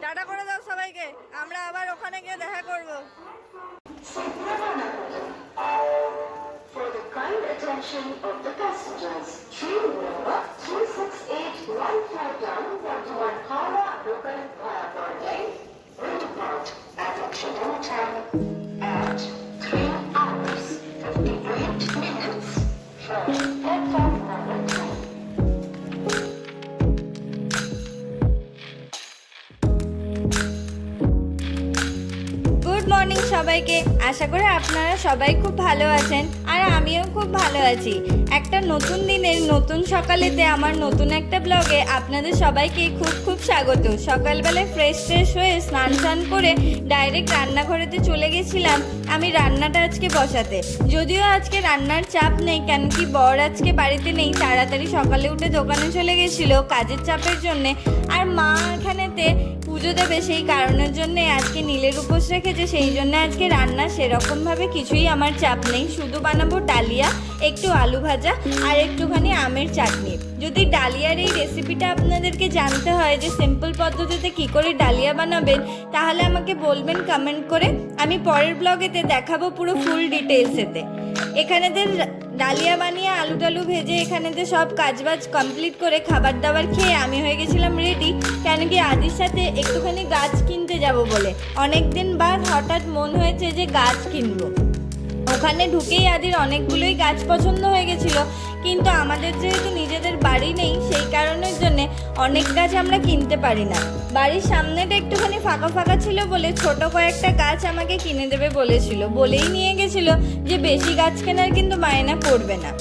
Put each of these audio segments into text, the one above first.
Tata করে দাও সবাইকে, আমরা আবার ওখানে গিয়ে দেখা করব। For the kind attention of the passengers, train number 36814 Burdwan Howrah local via Bombay will depart at the scheduled time at 3 hours 58 minutes from platform number 2. Good morning সবাইকে, আশা করি আপনারা সবাই খুব ভালো আছেন আর আমিও খুব ভালো আছি। একটা নতুন দিনের নতুন সকালেতে আমার নতুন একটা ব্লগে আপনাদের সবাইকে খুব খুব স্বাগত। সকালবেলায় ফ্রেশ হয়ে স্নান করে ডাইরেক্ট রান্নাঘরেতে চলে গেছিলাম আমি রান্নাটা আজকে বসাতে। যদিও আজকে রান্নার চাপ নেই, কেন কি বর আজকে বাড়িতে নেই, তাড়াতাড়ি সকালে উঠে দোকানে চলে গেছিলো কাজের চাপের জন্যে। আর মা এখানেতে পুজো দেবে, সেই কারণের জন্যে আজকে নীলের উপোস রেখেছে, সেই জন্য আজকে রান্না সেরকমভাবে কিছুই আমার চাপ নেই। শুধু বানাবো ডালিয়া, একটু আলু ভাজা আর একটুখানি আমের চাটনি। যদি ডালিয়ার এই রেসিপিটা আপনাদেরকে জানতে হয় যে সিম্পল পদ্ধতিতে কি করে ডালিয়া বানাবেন, তাহলে আমাকে বলবেন কমেন্ট করে, আমি পরের ব্লগেতে দেখাবো পুরো ফুল ডিটেলসেতে। এখানেতে ডালিয়া বানিয়ে আলু টালু ভেজে এখানেতে সব কাজবাজ কমপ্লিট করে খাবার দাবার খেয়ে আমি হয়ে গেছিলাম রেডি, কেন কি আদির সাথে একটুখানি গাছ কিনতে যাব বলে। অনেক দিন বাদ হঠাৎ মন হয়েছে যে গাছ কিনবো। ওখানে ঢুকেই আদির অনেকগুলোই গাছ পছন্দ হয়ে গেছিলো, কিন্তু আমাদের যেহেতু নিজেদের বাড়ি নেই, সেই কারণের জন্যে অনেক গাছ আমরা কিনতে পারি না। বাড়ির সামনেটা একটুখানি ফাঁকা ফাঁকা ছিল বলে ছোট কয়েকটা গাছ আমাকে কিনে দেবে বলেছিল, বলেই নিয়ে গেছিলো যে বেশি গাছ কেনার কিন্তু বায়না করবে না।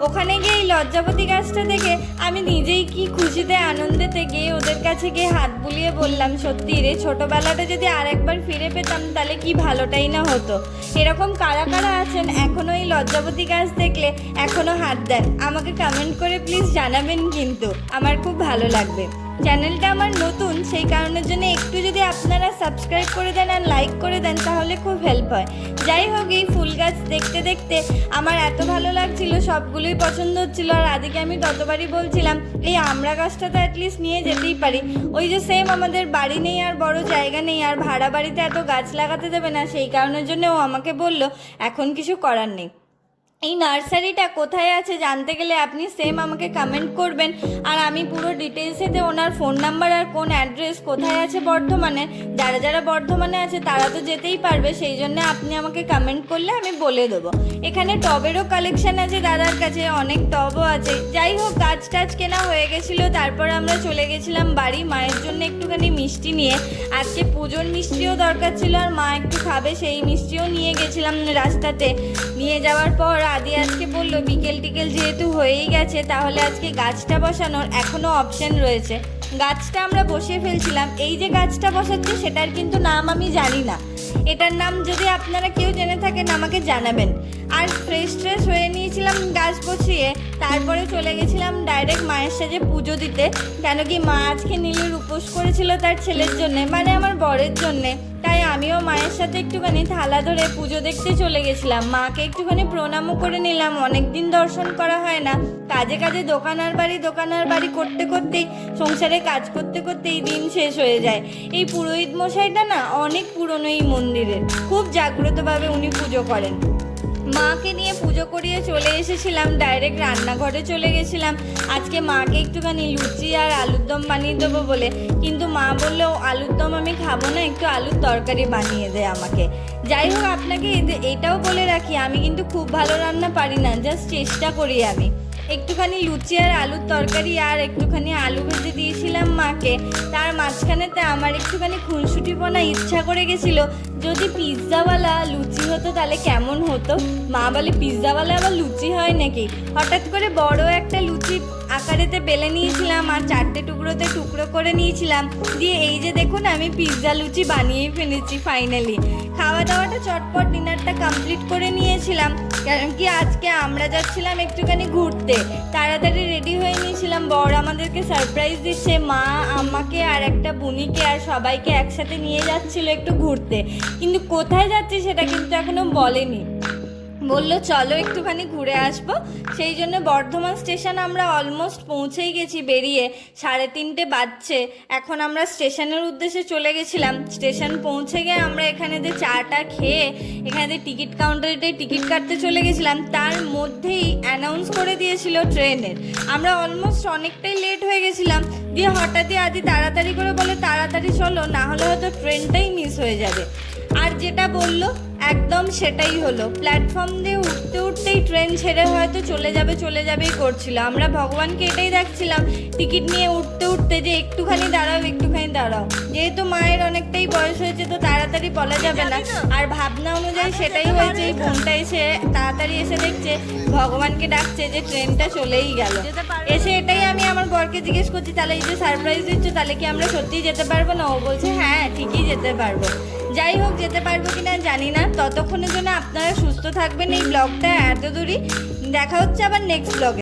ওখানে গিয়ে এই লজ্জাপতি গাছটা দেখে আমি নিজেই কি খুশিতে আনন্দেতে গিয়ে ওদের কাছে গিয়ে হাত বুলিয়ে বললাম, সত্যি রে ছোটোবেলাটা যদি আর একবার ফিরে পেতাম তাহলে কি ভালোটাই না হতো। এরকম কারা কারা আছেন এখনও এই লজ্জাপতি গাছ দেখলে এখনও হাত দেন, আমাকে কমেন্ট করে প্লিজ জানাবেন, কিন্তু আমার খুব ভালো লাগবে। চ্যানেলটা আমার নতুন, সেই কারণের জন্য একটু যদি আপনারা সাবস্ক্রাইব করে দেন আর লাইক করে দেন তাহলে খুব হেল্প হয়। যাই হোক, এই ফুল গাছ দেখতে দেখতে আমার এত ভালো লাগছিল, সবগুলোই পছন্দ হচ্ছিলো। আর আদিকে আমি ততবারই বলছিলাম এই আমড়া গাছটা তো অ্যাটলিস্ট নিয়ে যেতেই পারি। ওই যে সেম আমাদের বাড়ি নেই আর বড় জায়গা নেই আর ভাড়া বাড়িতে এত গাছ লাগাতে দেবে না, সেই কারণের জন্য ও আমাকে বলল এখন কিছু করার নেই। এই নার্সারিটা কোথায় আছে জানতে গেলে আপনি সেম আমাকে কমেন্ট করবেন, আর আমি পুরো ডিটেলসেতে ওনার ফোন নাম্বার আর কোন অ্যাড্রেস কোথায় আছে বর্ধমানে, যারা যারা বর্ধমানে আছে তারা তো যেতেই পারবে, সেই জন্য আপনি আমাকে কমেন্ট করলে আমি বলে দেবো। এখানে টবেরও কালেকশন আছে দাদার কাছে, অনেক টবও আছে। যাই হোক, গাছ টাছ কেনা হয়ে গেছিলো, তারপর আমরা চলে গেছিলাম বাড়ি মায়ের জন্য একটুখানি মিষ্টি নিয়ে। আজকে পুজোর মিষ্টিও দরকার ছিল আর মা একটু খাবে, সেই মিষ্টিও নিয়ে গেছিলাম রাস্তাতে। নিয়ে যাওয়ার পর আদি আজকে বললো বিকেল টিকেল যেহেতু হয়েই গেছে, তাহলে আজকে গাছটা বসানোর এখনও অপশন রয়েছে। গাছটা আমরা বসিয়ে ফেলছিলাম। এই যে গাছটা বসাচ্ছে সেটার কিন্তু নাম আমি জানি না, এটার নাম যদি আপনারা কেউ জেনে থাকেন আমাকে জানাবেন। আর ফ্রেশ হয়ে নিয়েছিলাম গাছ বসিয়ে, তারপরে চলে গেছিলাম ডাইরেক্ট মায়ের সাথে পুজো দিতে, কেন কি মা আজকে নীলের উপোস করেছিল তার ছেলের জন্যে, মানে আমার বরের জন্যে। তাই আমিও মায়ের সাথে একটুখানি থালা ধরে পুজো দেখতে চলে গেছিলাম। মাকে একটুখানি প্রণামও করে নিলাম, অনেকদিন দর্শন করা হয় না। কাজে কাজে দোকান আর বাড়ি করতে করতেই, সংসারে কাজ করতে করতেই দিন শেষ হয়ে যায়। এই পুরোহিত মশাইটা না অনেক পুরনো এই মন্দিরের, খুব জাগ্রতভাবে উনি পুজো করেন। মাকে নিয়ে পুজো করিয়ে চলে এসেছিলাম, ডাইরেক্ট রান্নাঘরে চলে গেছিলাম আজকে মাকে একটুখানি লুচি আর আলুর দম বানিয়ে দেবো বলে, কিন্তু মা বললো আলুর দম আমি খাবো না, একটু আলুর তরকারি বানিয়ে দে আমাকে। যাই হোক, আপনাকে এটাও বলে রাখি আমি কিন্তু খুব ভালো রান্না পারি না, জাস্ট চেষ্টা করি। আমি একটুখানি লুচি আর আলুর তরকারি আর একটুখানি আলু ভেজে দিয়েছিলাম মাকে। তার মাঝখানেতে আমার একটুখানি খুনসুটি বোনা ইচ্ছা করে গেছিলো, যদি পিৎজাওয়ালা লুচি হতো তাহলে কেমন হতো। মা বলে পিৎজাওয়ালা আবার লুচি হয় নাকি। হঠাৎ করে বড় একটা লুচি আকারেতে বেলে নিয়েছিলাম আর 4টে টুকরোতে টুকরো করে নিয়েছিলাম, দিয়ে এই যে দেখুন আমি পিৎজা লুচি বানিয়েই ফেলেছি ফাইনালি। খাওয়া দাওয়াটা চটপট ডিনারটা কমপ্লিট করে নিয়েছিলাম, কারণ কি আজকে আমরা যাচ্ছিলাম একটুখানি ঘুরতে। তাড়াতাড়ি রেডি হয়ে নিয়েছিলাম, বর আমাদেরকে সারপ্রাইজ দিচ্ছে, মা আমাকে আর একটা বুনিকে আর সবাইকে একসাথে নিয়ে যাচ্ছিল একটু ঘুরতে, কিন্তু কোথায় যাচ্ছে সেটা কিন্তু এখনো বলেনি। বললো চলো একটুখানি ঘুরে আসবো। সেই জন্য বর্ধমান স্টেশন আমরা অলমোস্ট পৌঁছেই গেছি, বেরিয়ে 3:30 বাজছে। এখন আমরা স্টেশনের উদ্দেশ্যে চলে গেছিলাম। স্টেশন পৌঁছে গিয়ে আমরা এখানে দিয়ে চাটা খেয়ে এখানে দিয়ে টিকিট কাউন্টারে টিকিট কাটতে চলে গেছিলাম। তার মধ্যেই অ্যানাউন্স করে দিয়েছিল ট্রেনের। আমরা অলমোস্ট অনেকটাই লেট হয়ে গেছিলাম, দিয়ে হঠাৎই আদি তাড়াতাড়ি করে বলে তাড়াতাড়ি চলো, না হলে হয়তো ট্রেনটাই মিস হয়ে যাবে। আর যেটা বললো একদম সেটাই হলো। প্ল্যাটফর্ম দিয়ে উঠতে উঠতেই ট্রেন ছেড়ে হয়তো চলে যাবেই করছিল। আমরা ভগবানকে এটাই দেখছিলাম টিকিট নিয়ে উঠতে উঠতে যে একটুখানি দাঁড়াও। যেহেতু মায়ের অনেকটাই বয়স হয়েছে তো তাড়াতাড়ি বলা যাবে না, আর ভাবনা অনুযায়ী সেটাই হয়েছে। এই বোনটা এসে তাড়াতাড়ি এসে দেখছে ভগবানকে ডাকছে যে ট্রেনটা চলেই গেল। এসে এটাই আমি আমার বরকে জিজ্ঞেস করছি, তাহলে এই যে সারপ্রাইজ দিচ্ছ তাহলে কি আমরা সত্যিই যেতে পারবো না? ও বলছে হ্যাঁ ঠিকই যেতে পারবো। যাই হোক, যেতে পারবো কিনা জানি না। ততক্ষণের জন্য আপনারা সুস্থ থাকবেন। এই ব্লগটা এত দূরই, দেখা হচ্ছে আবার নেক্সট ব্লগে।